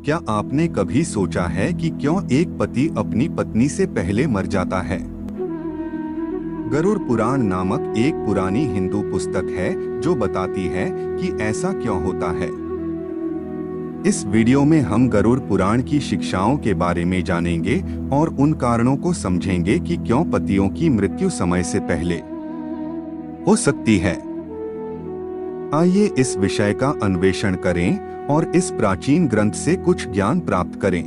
क्या आपने कभी सोचा है कि क्यों एक पति अपनी पत्नी से पहले मर जाता है? गरुड़ पुराण नामक एक पुरानी हिंदू पुस्तक है जो बताती है कि ऐसा क्यों होता है। इस वीडियो में हम गरुड़ पुराण की शिक्षाओं के बारे में जानेंगे और उन कारणों को समझेंगे कि क्यों पतियों की मृत्यु समय से पहले हो सकती है। आइए इस विषय का अन्वेषण करें और इस प्राचीन ग्रंथ से कुछ ज्ञान प्राप्त करें।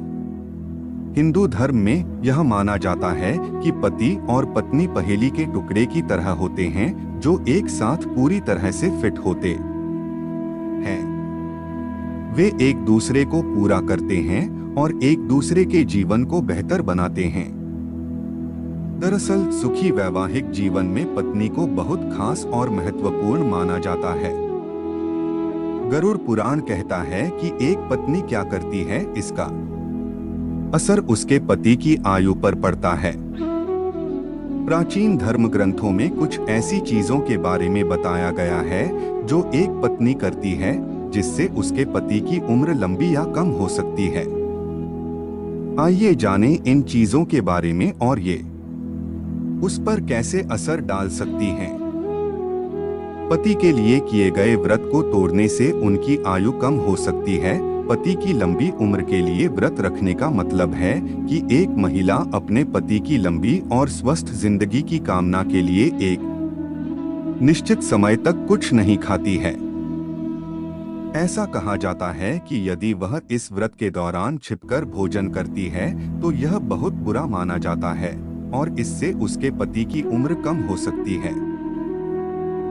हिंदू धर्म में यह माना जाता है कि पति और पत्नी पहेली के टुकड़े की तरह होते हैं जो एक साथ पूरी तरह से फिट होते हैं। वे एक दूसरे को पूरा करते हैं और एक दूसरे के जीवन को बेहतर बनाते हैं। दरअसल सुखी वैवाहिक जीवन में पत्नी को बहुत खास और महत्वपूर्ण माना जाता है। गरुड़ पुराण कहता है कि एक पत्नी क्या करती है, इसका असर उसके पति की आयु पर पड़ता है। प्राचीन धर्म ग्रंथों में कुछ ऐसी चीजों के बारे में बताया गया है जो एक पत्नी करती है जिससे उसके पति की उम्र लंबी या कम हो सकती है। आइए जानें इन चीजों के बारे में और ये उस पर कैसे असर डाल सकती हैं। पति के लिए किए गए व्रत को तोड़ने से उनकी आयु कम हो सकती है। पति की लंबी उम्र के लिए व्रत रखने का मतलब है कि एक महिला अपने पति की लंबी और स्वस्थ जिंदगी की कामना के लिए एक निश्चित समय तक कुछ नहीं खाती है। ऐसा कहा जाता है कि यदि वह इस व्रत के दौरान छिपकर भोजन करती है तो यह बहुत बुरा माना जाता है और इससे उसके पति की उम्र कम हो सकती है।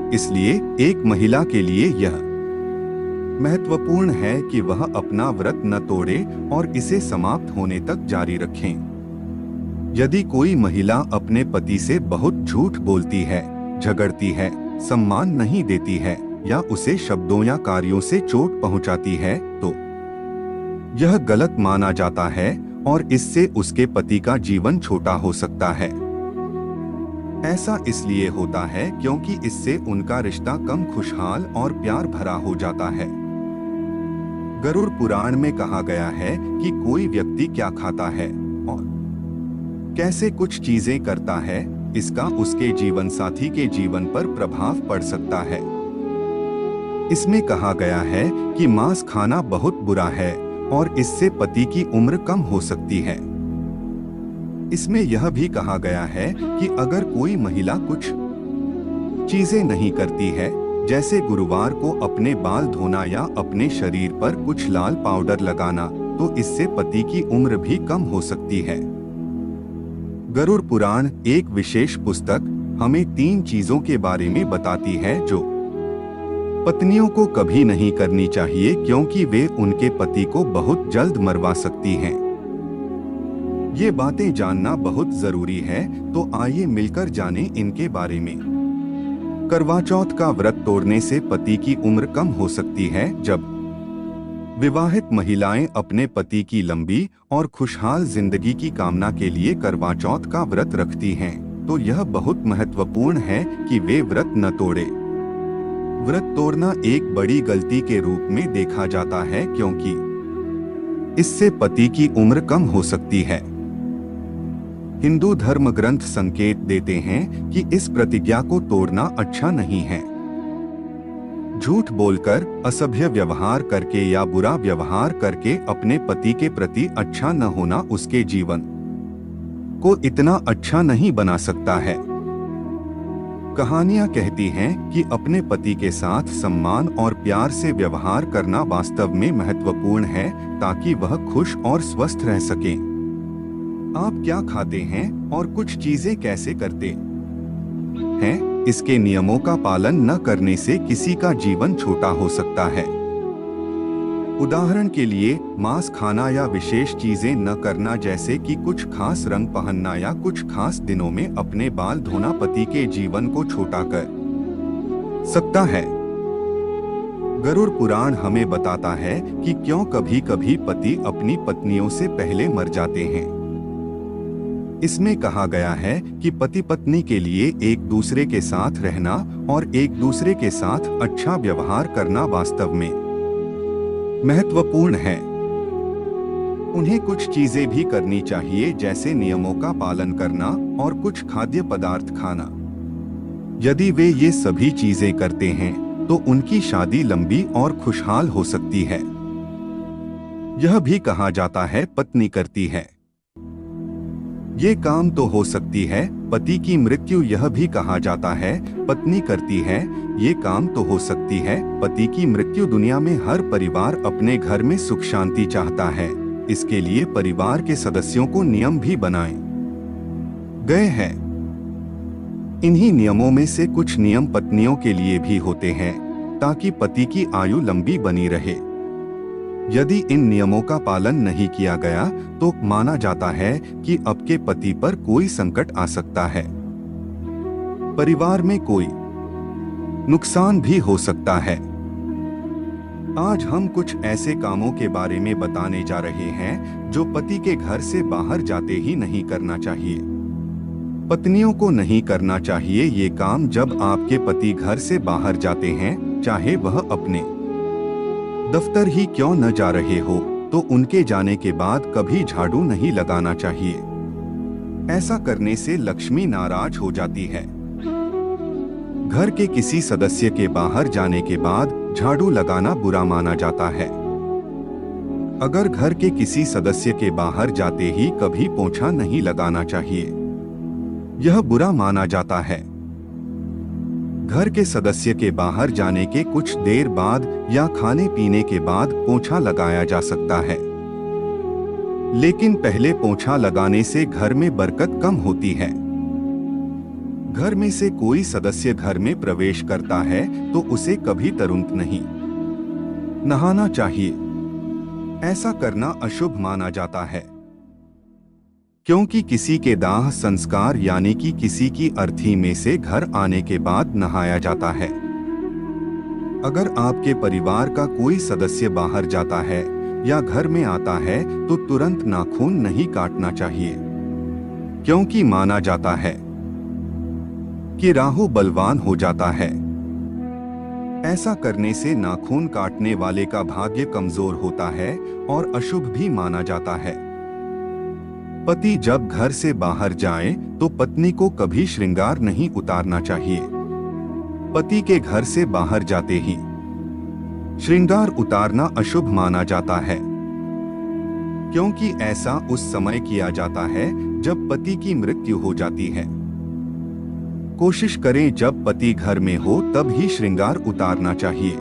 इसलिए एक महिला के लिए यह महत्वपूर्ण है कि वह अपना व्रत न तोड़े और इसे समाप्त होने तक जारी रखें। यदि कोई महिला अपने पति से बहुत झूठ बोलती है, झगड़ती है, सम्मान नहीं देती है या उसे शब्दों या कार्यों से चोट पहुंचाती है तो यह गलत माना जाता है और इससे उसके पति का जीवन छोटा हो सकता है। ऐसा इसलिए होता है क्योंकि इससे उनका रिश्ता कम खुशहाल और प्यार भरा हो जाता है। गरुड़ पुराण में कहा गया है कि कोई व्यक्ति क्या खाता है और कैसे कुछ चीजें करता है, इसका उसके जीवन साथी के जीवन पर प्रभाव पड़ सकता है। इसमें कहा गया है कि मांस खाना बहुत बुरा है और इससे पति की उम्र कम हो सकती है। इसमें यह भी कहा गया है कि अगर कोई महिला कुछ चीजें नहीं करती है, जैसे गुरुवार को अपने बाल धोना या अपने शरीर पर कुछ लाल पाउडर लगाना, तो इससे पति की उम्र भी कम हो सकती है। गरुड़ पुराण एक विशेष पुस्तक हमें 3 चीजों के बारे में बताती है जो पत्नियों को कभी नहीं करनी चाहिए क्योंकि वे उनके पति को बहुत जल्द मरवा सकती हैं। ये बातें जानना बहुत जरूरी है, तो आइए मिलकर जानें इनके बारे में। करवा चौथ का व्रत तोड़ने से पति की उम्र कम हो सकती है। जब विवाहित महिलाएं अपने पति की लंबी और खुशहाल जिंदगी की कामना के लिए करवा चौथ का व्रत रखती हैं, तो यह बहुत महत्वपूर्ण है कि वे व्रत न तोड़े। व्रत तोड़ना एक बड़ी गलती के रूप में देखा जाता है क्योंकि इससे पति की उम्र कम हो सकती है। हिंदू धर्म ग्रंथ संकेत देते हैं कि इस प्रतिज्ञा को तोड़ना अच्छा नहीं है। झूठ बोलकर, असभ्य व्यवहार करके या बुरा व्यवहार करके अपने पति के प्रति अच्छा न होना उसके जीवन को इतना अच्छा नहीं बना सकता है। कहानियां कहती हैं कि अपने पति के साथ सम्मान और प्यार से व्यवहार करना वास्तव में महत्वपूर्ण है ताकि वह खुश और स्वस्थ रह सकें। आप क्या खाते हैं और कुछ चीजें कैसे करते हैं, इसके नियमों का पालन न करने से किसी का जीवन छोटा हो सकता है। उदाहरण के लिए मांस खाना या विशेष चीजें न करना, जैसे कि कुछ खास रंग पहनना या कुछ खास दिनों में अपने बाल धोना पति के जीवन को छोटा कर सकता है। गरुड़ पुराण हमें बताता है कि क्यों कभी कभी पति अपनी पत्नियों से पहले मर जाते हैं। इसमें कहा गया है कि पति पत्नी के लिए एक दूसरे के साथ रहना और एक दूसरे के साथ अच्छा व्यवहार करना वास्तव में महत्वपूर्ण है। उन्हें कुछ चीजें भी करनी चाहिए, जैसे नियमों का पालन करना और कुछ खाद्य पदार्थ खाना। यदि वे ये सभी चीजें करते हैं तो उनकी शादी लंबी और खुशहाल हो सकती है। यह भी कहा जाता है पत्नी करती है ये काम तो हो सकती है पति की मृत्यु। यह भी कहा जाता है पत्नी करती है ये काम तो हो सकती है पति की मृत्यु। दुनिया में हर परिवार अपने घर में सुख शांति चाहता है, इसके लिए परिवार के सदस्यों को नियम भी बनाए गए हैं। इन्हीं नियमों में से कुछ नियम पत्नियों के लिए भी होते हैं ताकि पति की आयु लंबी बनी रहे। यदि इन नियमों का पालन नहीं किया गया तो माना जाता है कि आपके पति पर कोई संकट आ सकता है, परिवार में कोई नुकसान भी हो सकता है। आज हम कुछ ऐसे कामों के बारे में बताने जा रहे हैं जो पति के घर से बाहर जाते ही नहीं करना चाहिए। पत्नियों को नहीं करना चाहिए ये काम जब आपके पति घर से बाहर जाते हैं, चाहे वह अपने दफ्तर ही क्यों न जा रहे हो। तो उनके जाने के बाद कभी झाड़ू नहीं लगाना चाहिए। ऐसा करने से लक्ष्मी नाराज हो जाती है। घर के किसी सदस्य के बाहर जाने के बाद झाड़ू लगाना बुरा माना जाता है। अगर घर के किसी सदस्य के बाहर जाते ही कभी पोंछा नहीं लगाना चाहिए, यह बुरा माना जाता है। घर के सदस्य के बाहर जाने के कुछ देर बाद या खाने पीने के बाद पोंछा लगाया जा सकता है, लेकिन पहले पोंछा लगाने से घर में बरकत कम होती है। घर में से कोई सदस्य घर में प्रवेश करता है तो उसे कभी तुरंत नहीं नहाना चाहिए। ऐसा करना अशुभ माना जाता है, क्योंकि किसी के दाह संस्कार यानी कि किसी की अर्थी में से घर आने के बाद नहाया जाता है। अगर आपके परिवार का कोई सदस्य बाहर जाता है या घर में आता है तो तुरंत नाखून नहीं काटना चाहिए, क्योंकि माना जाता है कि राहु बलवान हो जाता है। ऐसा करने से नाखून काटने वाले का भाग्य कमजोर होता है और अशुभ भी माना जाता है। पति जब घर से बाहर जाए तो पत्नी को कभी श्रृंगार नहीं उतारना चाहिए। पति के घर से बाहर जाते ही श्रृंगार उतारना अशुभ माना जाता है, क्योंकि ऐसा उस समय किया जाता है जब पति की मृत्यु हो जाती है। कोशिश करें जब पति घर में हो तब ही श्रृंगार उतारना चाहिए।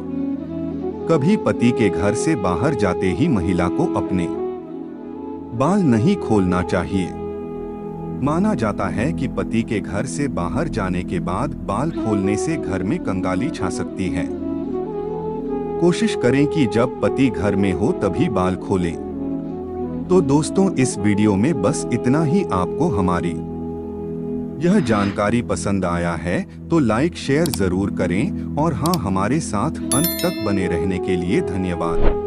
कभी पति के घर से बाहर जाते ही महिला को अपने बाल नहीं खोलना चाहिए। माना जाता है कि पति के घर से बाहर जाने के बाद बाल खोलने से घर में कंगाली छा सकती है। कोशिश करें कि जब पति घर में हो तभी बाल खोलें। तो दोस्तों, इस वीडियो में बस इतना ही। आपको हमारी यह जानकारी पसंद आया है तो लाइक शेयर जरूर करें और हाँ, हमारे साथ अंत तक बने रहने के लिए धन्यवाद।